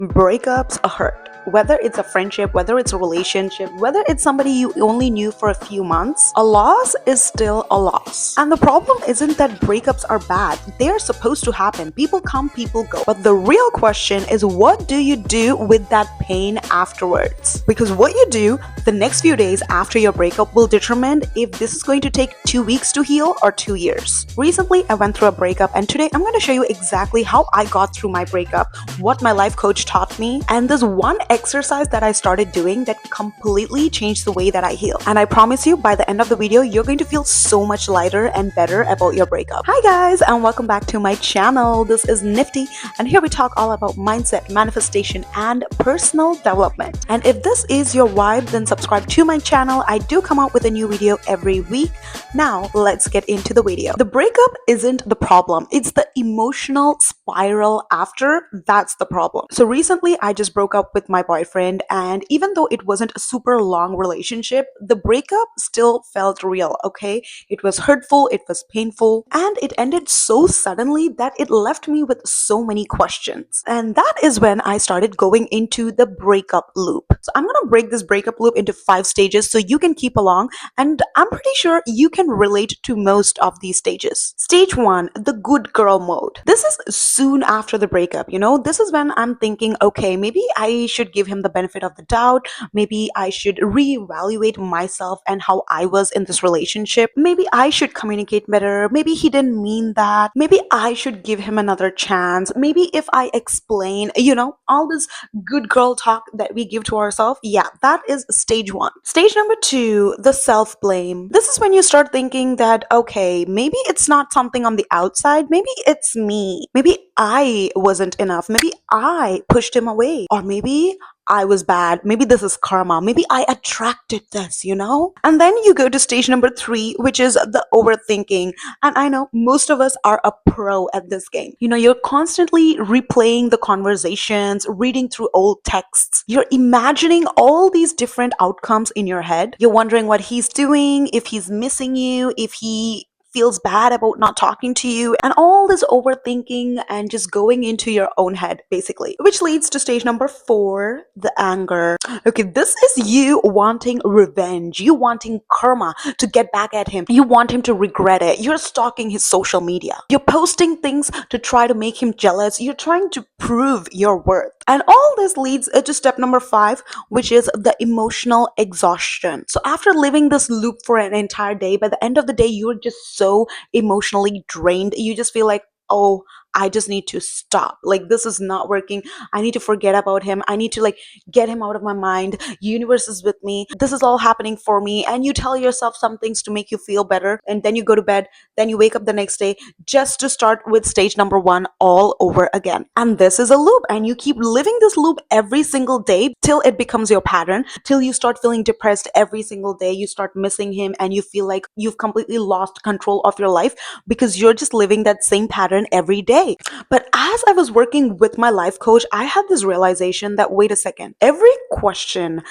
Breakups hurt. Whether it's a friendship, whether it's a relationship, whether it's somebody you only knew for a few months, a loss is still a loss. And the problem isn't that breakups are bad. They are supposed to happen. People come, people go. But the real question is, what do you do with that pain afterwards? Because what you do the next few days after your breakup will determine if this is going to take 2 weeks to heal or 2 years. Recently, I went through a breakup, and today I'm going to show you exactly how I got through my breakup, what my life coach taught me, and this one exercise that I started doing that completely changed the way that I heal. And I promise you, by the end of the video, you're going to feel so much lighter and better about your breakup. Hi guys, and welcome back to my channel. This is Nifty, and here we talk all about mindset, manifestation, and personal development. And if this is your vibe, then subscribe to my channel. I do come out with a new video every week. Now, let's get into the video. The breakup isn't the problem. It's the emotional spiral after that's the problem. So recently, I just broke up with my boyfriend, and even though it wasn't a super long relationship, the breakup still felt real, okay? It was hurtful, it was painful, and it ended so suddenly that it left me with so many questions. And that is when I started going into the breakup loop. So I'm gonna break this breakup loop into 5 stages so you can keep along, and I'm pretty sure you can relate to most of these stages. Stage 1, the good girl mode. This is soon after the breakup, this is when I'm thinking, okay, maybe I should give him the benefit of the doubt. Maybe I should reevaluate myself and how I was in this relationship. Maybe I should communicate better. Maybe he didn't mean that. Maybe I should give him another chance. Maybe if I explain, all this good girl talk that we give to ourselves. Yeah, that is stage 1. Stage number 2, the self-blame. This is when you start thinking that, okay, maybe it's not something on the outside. Maybe it's me. Maybe I wasn't enough. Maybe I pushed him away. Or maybe I was bad. Maybe this is karma. Maybe I attracted this, And then you go to stage number 3, which is the overthinking. And I know most of us are a pro at this game. You're constantly replaying the conversations, reading through old texts. You're imagining all these different outcomes in your head. You're wondering what he's doing, if he's missing you, if he feels bad about not talking to you, and all this overthinking and just going into your own head, basically. Which leads to stage number 4, the anger. Okay, this is you wanting revenge, you wanting karma to get back at him. You want him to regret it. You're stalking his social media. You're posting things to try to make him jealous. You're trying to prove your worth. And all this leads to step number 5, which is the emotional exhaustion. So after living this loop for an entire day, by the end of the day, you're just so emotionally drained. You just feel like, oh, I just need to stop. Like, this is not working. I need to forget about him. I need to get him out of my mind. Universe is with me. This is all happening for me. And you tell yourself some things to make you feel better. And then you go to bed. Then you wake up the next day just to start with stage number 1 all over again. And this is a loop. And you keep living this loop every single day till it becomes your pattern, till you start feeling depressed every single day. You start missing him and you feel like you've completely lost control of your life because you're just living that same pattern every day. But as I was working with my life coach, I had this realization that, wait a second, every question,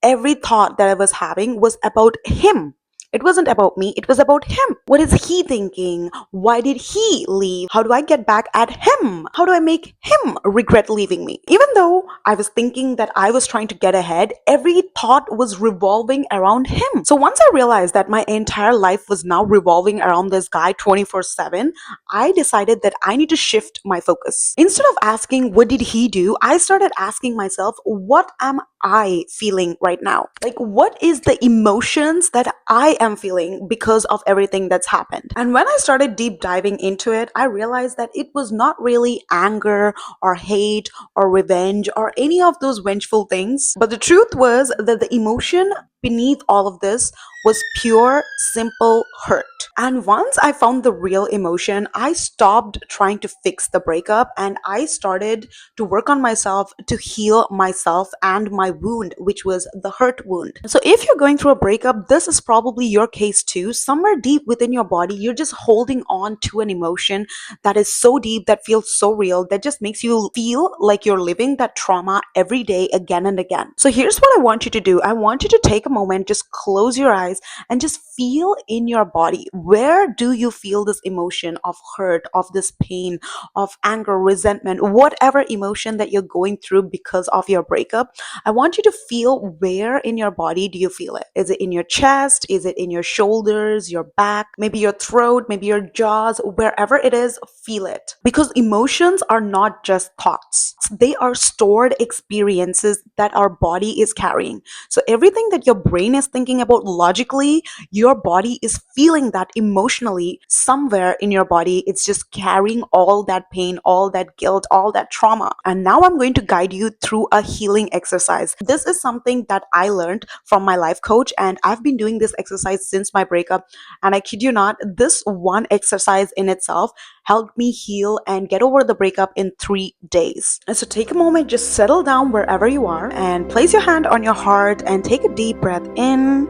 every thought that I was having was about him. It wasn't about me, it was about him. What is he thinking? Why did he leave? How do I get back at him? How do I make him regret leaving me? Even though I was thinking that I was trying to get ahead, every thought was revolving around him. So once I realized that my entire life was now revolving around this guy 24/7, I decided that I need to shift my focus. Instead of asking, what did he do? I started asking myself, what am I feeling right now? Like, what is the emotions that I am feeling because of everything that's happened? And when I started deep diving into it, I realized that it was not really anger or hate or revenge or any of those vengeful things. But the truth was that the emotion beneath all of this was pure, simple hurt. And once I found the real emotion, I stopped trying to fix the breakup and I started to work on myself to heal myself and my wound, which was the hurt wound. So if you're going through a breakup, this is probably your case too. Somewhere deep within your body, you're just holding on to an emotion that is so deep, that feels so real, that just makes you feel like you're living that trauma every day again and again. So here's what I want you to do. I want you to take a moment, just close your eyes and just feel in your body. Where do you feel this emotion of hurt, of this pain, of anger, resentment, whatever emotion that you're going through because of your breakup? I want you to feel where in your body do you feel it? Is it in your chest? Is it in your shoulders, your back, maybe your throat, maybe your jaws? Wherever it is, feel it. Because emotions are not just thoughts, they are stored experiences that our body is carrying. So everything that your brain is thinking about logically, your body is feeling that emotionally somewhere in your body. It's just carrying all that pain, all that guilt, all that trauma. And now I'm going to guide you through a healing exercise. This is something that I learned from my life coach, and I've been doing this exercise since my breakup. And I kid you not, this one exercise in itself helped me heal and get over the breakup in 3 days. And so take a moment, just settle down wherever you are, and place your hand on your heart and take a deep breath in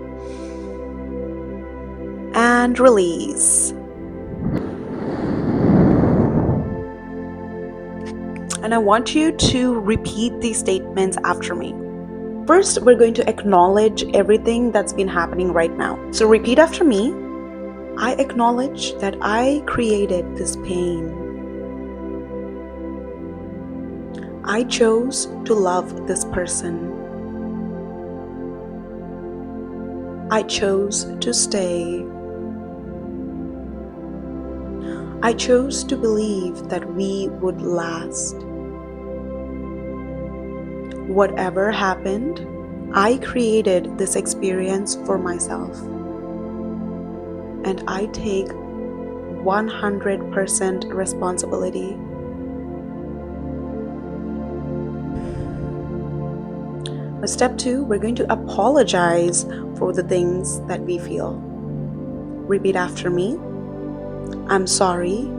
and release. And I want you to repeat these statements after me. First, we're going to acknowledge everything that's been happening right now. So repeat after me. I acknowledge that I created this pain. I chose to love this person. I chose to stay. I chose to believe that we would last. Whatever happened, I created this experience for myself. And I take 100% responsibility. Step 2, we're going to apologize for the things that we feel. Repeat after me. I'm sorry.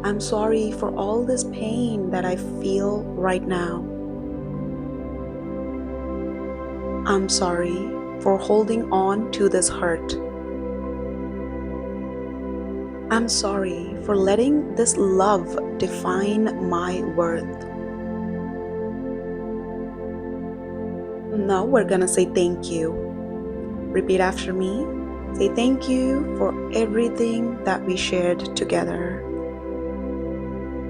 I'm sorry for all this pain that I feel right now. I'm sorry for holding on to this hurt. I'm sorry for letting this love define my worth. Now we're gonna say thank you. Repeat after me. Say thank you for everything that we shared together.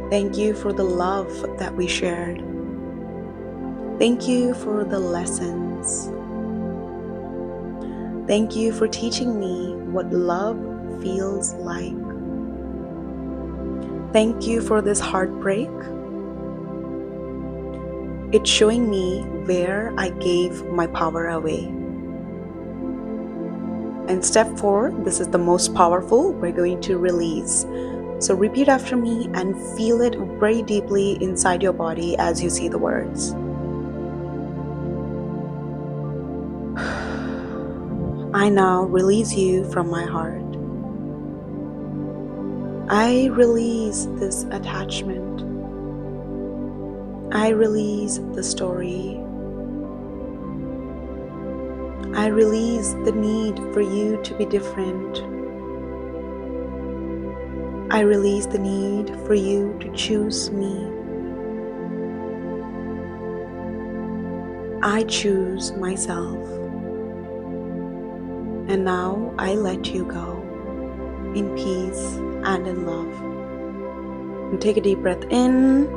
Thank you for the love that we shared. Thank you for the lessons. Thank you for teaching me what love feels like. Thank you for this heartbreak. It's showing me where I gave my power away. And step 4, this is the most powerful, we're going to release. So repeat after me and feel it very deeply inside your body as you see the words. I now release you from my heart. I release this attachment. I release the story. I release the need for you to be different. I release the need for you to choose me. I choose myself. And now I let you go in peace and in love. And take a deep breath in.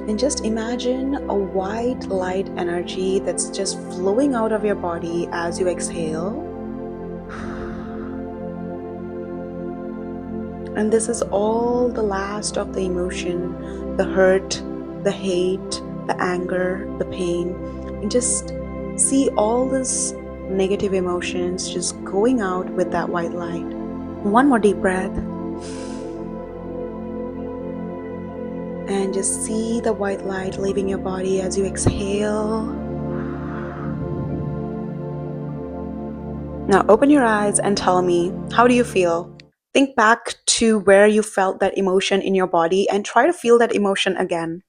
And just imagine a white light energy that's just flowing out of your body as you exhale. And this is all the last of the emotion, the hurt, the hate, the anger, the pain. And just see all this negative emotions just going out with that white light. One more deep breath. And just see the white light leaving your body as you exhale. Now open your eyes and tell me, how do you feel? Think back to where you felt that emotion in your body and try to feel that emotion again.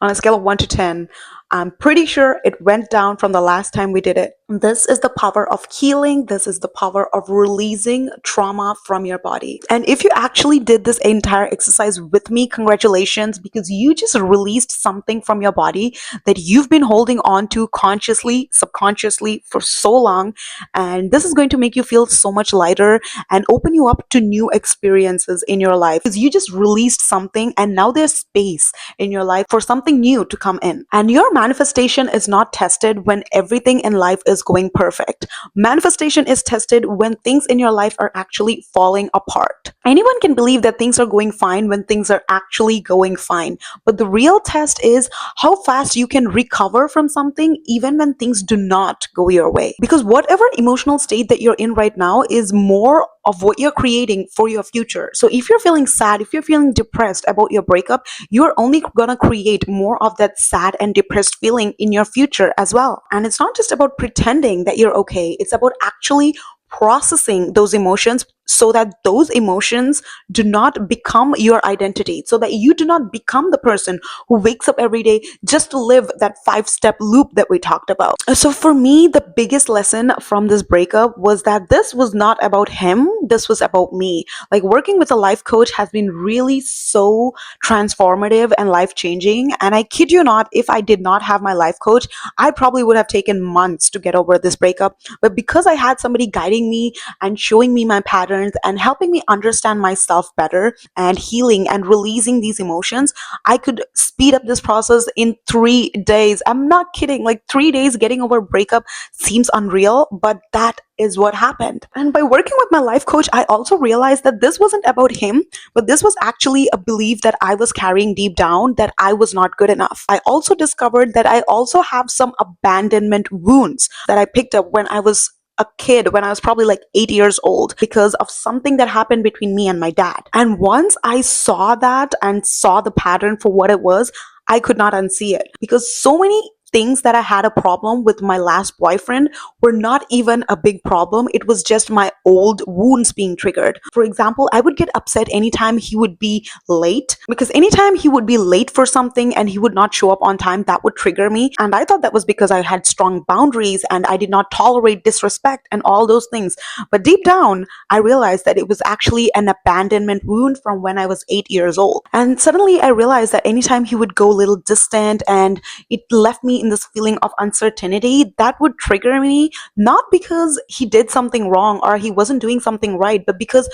On a scale of 1 to 10, I'm pretty sure it went down from the last time we did it. This is the power of healing. This is the power of releasing trauma from your body. And if you actually did this entire exercise with me, congratulations, because you just released something from your body that you've been holding on to consciously, subconsciously for so long. And this is going to make you feel so much lighter and open you up to new experiences in your life, because you just released something and now there's space in your life for something new to come in. And your manifestation is not tested when everything in life is going perfect. Manifestation is tested when things in your life are actually falling apart. Anyone can believe that things are going fine when things are actually going fine. But the real test is how fast you can recover from something even when things do not go your way. Because whatever emotional state that you're in right now is more of what you're creating for your future. So if you're feeling sad, if you're feeling depressed about your breakup, you're only gonna create more of that sad and depressed feeling in your future as well. And it's not just about pretending that you're okay, it's about actually processing those emotions so that those emotions do not become your identity, so that you do not become the person who wakes up every day just to live that 5-step loop that we talked about. So for me, the biggest lesson from this breakup was that this was not about him, this was about me. Like, working with a life coach has been really so transformative and life changing. And I kid you not, if I did not have my life coach, I probably would have taken months to get over this breakup. But because I had somebody guiding me and showing me my patterns and helping me understand myself better and healing and releasing these emotions, I could speed up this process in 3 days. I'm not kidding. Like, 3 days getting over a breakup seems unreal, but that is what happened. And by working with my life coach, I also realized that this wasn't about him, but this was actually a belief that I was carrying deep down, that I was not good enough. I also discovered that I also have some abandonment wounds that I picked up when I was a kid, when I was probably like 8 years old, because of something that happened between me and my dad. And once I saw that and saw the pattern for what it was, I could not unsee it, because so many things that I had a problem with my last boyfriend were not even a big problem. It was just my old wounds being triggered. For example, I would get upset anytime he would be late, because anytime he would be late for something and he would not show up on time, that would trigger me. And I thought that was because I had strong boundaries and I did not tolerate disrespect and all those things. But deep down, I realized that it was actually an abandonment wound from when I was 8 years old. And suddenly I realized that anytime he would go a little distant and it left me in this feeling of uncertainty, that would trigger me, not because he did something wrong or he wasn't doing something right, but because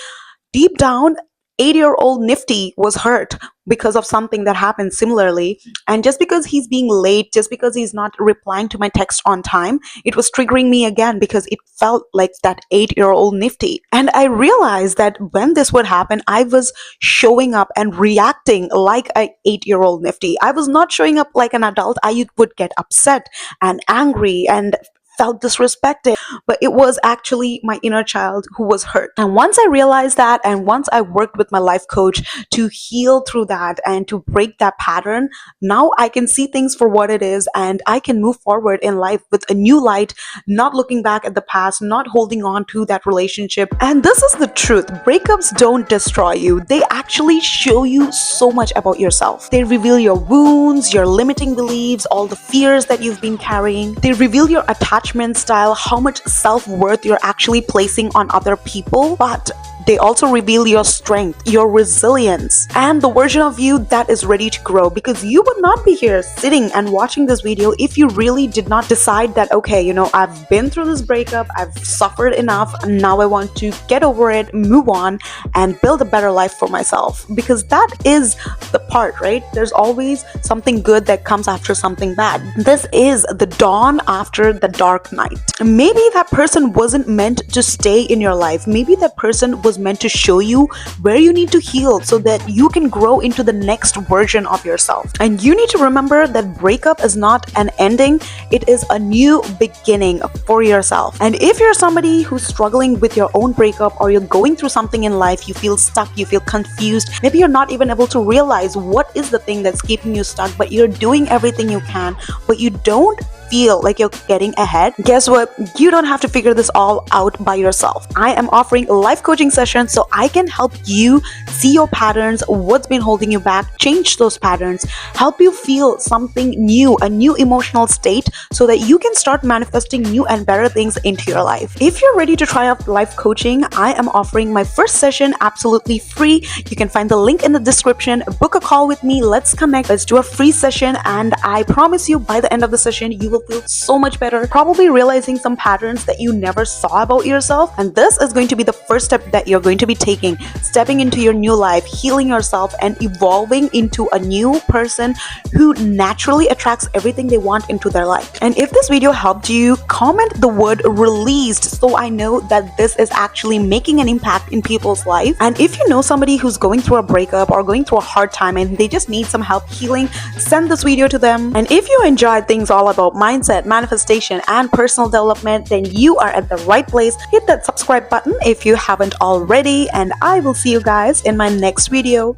deep down, 8-year-old Nifty was hurt because of something that happened similarly. And just because he's being late, just because he's not replying to my text on time, it was triggering me again because it felt like that 8-year-old Nifty. And I realized that when this would happen, I was showing up and reacting like an 8-year-old Nifty. I was not showing up like an adult. I would get upset and angry and felt disrespected, but it was actually my inner child who was hurt. And once I realized that, and once I worked with my life coach to heal through that and to break that pattern, now I can see things for what it is and I can move forward in life with a new light, not looking back at the past, not holding on to that relationship. And this is the truth. Breakups don't destroy you. They actually show you so much about yourself. They reveal your wounds, your limiting beliefs, all the fears that you've been carrying. They reveal your attachment style, how much self-worth you're actually placing on other people, but they also reveal your strength, your resilience, and the version of you that is ready to grow. Because you would not be here sitting and watching this video if you really did not decide that, okay, I've been through this breakup, I've suffered enough, and now I want to get over it, move on, and build a better life for myself. Because that is the part, right? There's always something good that comes after something bad. This is the dawn after the dark night. Maybe that person wasn't meant to stay in your life. Maybe that person was meant to show you where you need to heal so that you can grow into the next version of yourself. And you need to remember that breakup is not an ending, it is a new beginning for yourself. And if you're somebody who's struggling with your own breakup, or you're going through something in life, you feel stuck, you feel confused, maybe you're not even able to realize what is the thing that's keeping you stuck, but you're doing everything you can, but you don't feel like you're getting ahead, guess what? You don't have to figure this all out by yourself. I am offering life coaching sessions so I can help you see your patterns, what's been holding you back, change those patterns, help you feel something new, a new emotional state, so that you can start manifesting new and better things into your life. If you're ready to try out life coaching, I am offering my first session absolutely free. You can find the link in the description. Book a call with me. Let's connect. Let's do a free session. And I promise you, by the end of the session, you will feel so much better, probably realizing some patterns that you never saw about yourself. And this is going to be the first step that you're going to be taking, stepping into your new life, healing yourself, and evolving into a new person who naturally attracts everything they want into their life. And if this video helped you, comment the word released so I know that this is actually making an impact in people's life. And if you know somebody who's going through a breakup or going through a hard time and they just need some help healing, send this video to them. And if you enjoyed things all about mindset, manifestation, and personal development, then you are at the right place. Hit that subscribe button if you haven't already, and I will see you guys in my next video.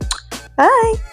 Bye!